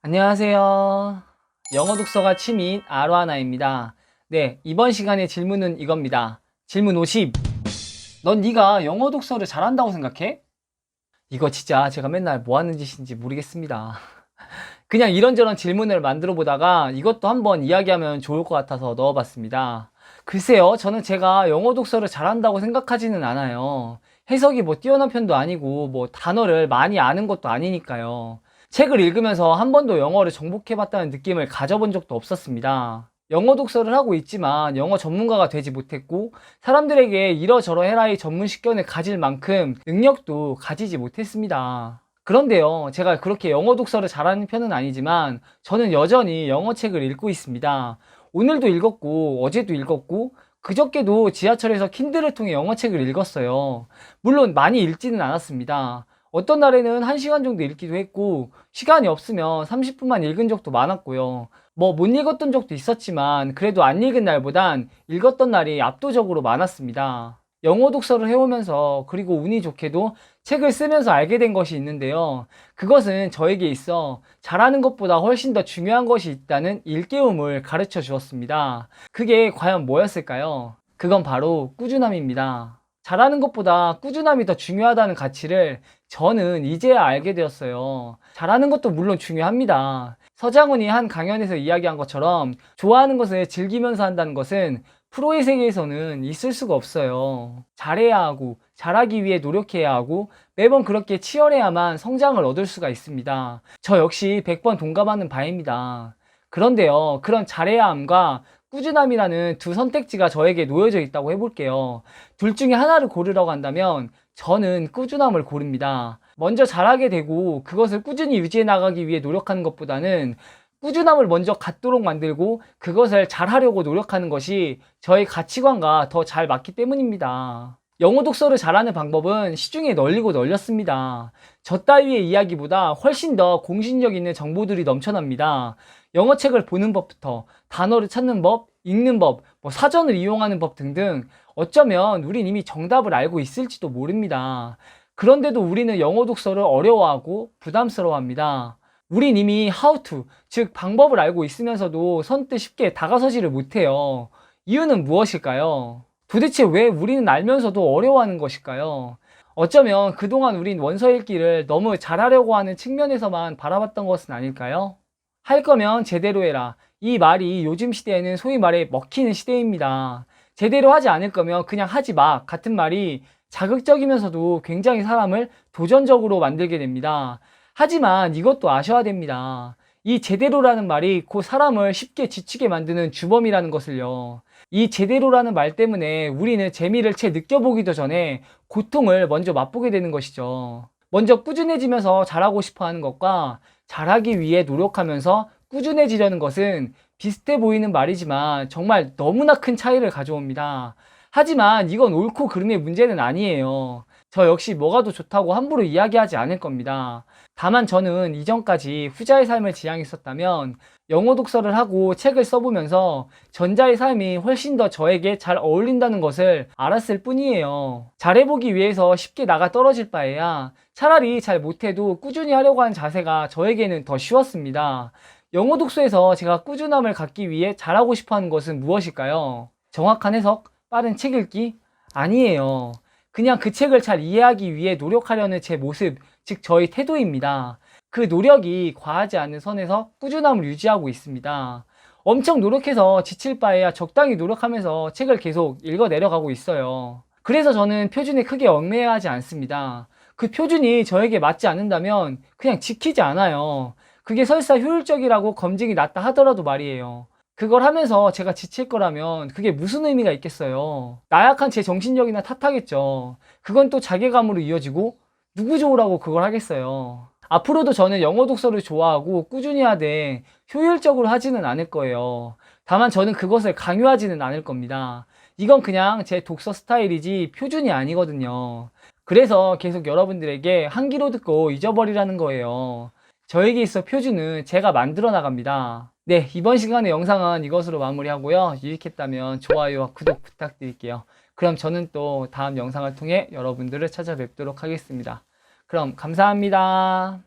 안녕하세요. 영어 독서가 취미인 아로하나입니다. 네, 이번 시간의 질문은 이겁니다. 질문 50. 넌 네가 영어 독서를 잘한다고 생각해? 이거 진짜 제가 맨날 뭐 하는 짓인지 모르겠습니다. 그냥 이런저런 질문을 만들어 보다가 이것도 한번 이야기하면 좋을 것 같아서 넣어봤습니다. 글쎄요, 저는 제가 영어 독서를 잘한다고 생각하지는 않아요. 해석이 뭐 뛰어난 편도 아니고 뭐 단어를 많이 아는 것도 아니니까요. 책을 읽으면서 한 번도 영어를 정복해봤다는 느낌을 가져본 적도 없었습니다. 영어 독서를 하고 있지만 영어 전문가가 되지 못했고 사람들에게 이러저러해라의 전문 식견을 가질 만큼 능력도 가지지 못했습니다. 그런데요, 제가 그렇게 영어 독서를 잘하는 편은 아니지만 저는 여전히 영어 책을 읽고 있습니다. 오늘도 읽었고 어제도 읽었고 그저께도 지하철에서 킨들을 통해 영어 책을 읽었어요. 물론 많이 읽지는 않았습니다. 어떤 날에는 1시간 정도 읽기도 했고 시간이 없으면 30분만 읽은 적도 많았고요. 뭐 못 읽었던 적도 있었지만 그래도 안 읽은 날보단 읽었던 날이 압도적으로 많았습니다. 영어 독서를 해오면서 그리고 운이 좋게도 책을 쓰면서 알게 된 것이 있는데요. 그것은 저에게 있어 잘하는 것보다 훨씬 더 중요한 것이 있다는 일깨움을 가르쳐 주었습니다. 그게 과연 뭐였을까요? 그건 바로 꾸준함입니다. 잘하는 것보다 꾸준함이 더 중요하다는 가치를 저는 이제야 알게 되었어요. 잘하는 것도 물론 중요합니다. 서장훈이 한 강연에서 이야기한 것처럼 좋아하는 것을 즐기면서 한다는 것은 프로의 세계에서는 있을 수가 없어요. 잘해야 하고, 잘하기 위해 노력해야 하고, 매번 그렇게 치열해야만 성장을 얻을 수가 있습니다. 저 역시 100번 동감하는 바입니다. 그런데요, 그런 잘해야 함과 꾸준함이라는 두 선택지가 저에게 놓여져 있다고 해볼게요. 둘 중에 하나를 고르라고 한다면 저는 꾸준함을 고릅니다. 먼저 잘하게 되고 그것을 꾸준히 유지해 나가기 위해 노력하는 것보다는 꾸준함을 먼저 갖도록 만들고 그것을 잘하려고 노력하는 것이 저의 가치관과 더 잘 맞기 때문입니다. 영어 독서를 잘하는 방법은 시중에 널리고 널렸습니다. 저 따위의 이야기보다 훨씬 더 공신력 있는 정보들이 넘쳐납니다. 영어 책을 보는 법부터 단어를 찾는 법, 읽는 법, 사전을 이용하는 법 등등 어쩌면 우린 이미 정답을 알고 있을지도 모릅니다. 그런데도 우리는 영어 독서를 어려워하고 부담스러워합니다. 우린 이미 how to, 즉 방법을 알고 있으면서도 선뜻 쉽게 다가서지를 못해요. 이유는 무엇일까요? 도대체 왜 우리는 알면서도 어려워하는 것일까요? 어쩌면 그동안 우린 원서 읽기를 너무 잘하려고 하는 측면에서만 바라봤던 것은 아닐까요? 할 거면 제대로 해라. 이 말이 요즘 시대에는 소위 말해 먹히는 시대입니다. 제대로 하지 않을 거면 그냥 하지 마 같은 말이 자극적이면서도 굉장히 사람을 도전적으로 만들게 됩니다. 하지만 이것도 아셔야 됩니다. 이 제대로라는 말이 곧 사람을 쉽게 지치게 만드는 주범이라는 것을요. 이 제대로라는 말 때문에 우리는 재미를 채 느껴보기도 전에 고통을 먼저 맛보게 되는 것이죠. 먼저 꾸준해지면서 잘하고 싶어 하는 것과 잘하기 위해 노력하면서 꾸준해지려는 것은 비슷해 보이는 말이지만 정말 너무나 큰 차이를 가져옵니다. 하지만 이건 옳고 그름의 문제는 아니에요. 저 역시 뭐가 더 좋다고 함부로 이야기하지 않을 겁니다. 다만 저는 이전까지 후자의 삶을 지향했었다면 영어 독서를 하고 책을 써보면서 전자의 삶이 훨씬 더 저에게 잘 어울린다는 것을 알았을 뿐이에요. 잘해보기 위해서 쉽게 나가 떨어질 바에야 차라리 잘 못해도 꾸준히 하려고 하는 자세가 저에게는 더 쉬웠습니다. 영어 독서에서 제가 꾸준함을 갖기 위해 잘하고 싶어 하는 것은 무엇일까요? 정확한 해석? 빠른 책 읽기? 아니에요. 그냥 그 책을 잘 이해하기 위해 노력하려는 제 모습, 즉 저의 태도입니다. 그 노력이 과하지 않은 선에서 꾸준함을 유지하고 있습니다. 엄청 노력해서 지칠 바에야 적당히 노력하면서 책을 계속 읽어 내려가고 있어요. 그래서 저는 표준에 크게 얽매여하지 않습니다. 그 표준이 저에게 맞지 않는다면 그냥 지키지 않아요. 그게 설사 효율적이라고 검증이 났다 하더라도 말이에요. 그걸 하면서 제가 지칠 거라면 그게 무슨 의미가 있겠어요. 나약한 제 정신력이나 탓하겠죠. 그건 또 자괴감으로 이어지고 누구 좋으라고 그걸 하겠어요. 앞으로도 저는 영어 독서를 좋아하고 꾸준히 하되 효율적으로 하지는 않을 거예요. 다만 저는 그것을 강요하지는 않을 겁니다. 이건 그냥 제 독서 스타일이지 표준이 아니거든요. 그래서 계속 여러분들에게 한 귀로 듣고 잊어버리라는 거예요. 저에게 있어 표준은 제가 만들어 나갑니다. 네, 이번 시간의 영상은 이것으로 마무리하고요. 유익했다면 좋아요와 구독 부탁드릴게요. 그럼 저는 또 다음 영상을 통해 여러분들을 찾아뵙도록 하겠습니다. 그럼 감사합니다.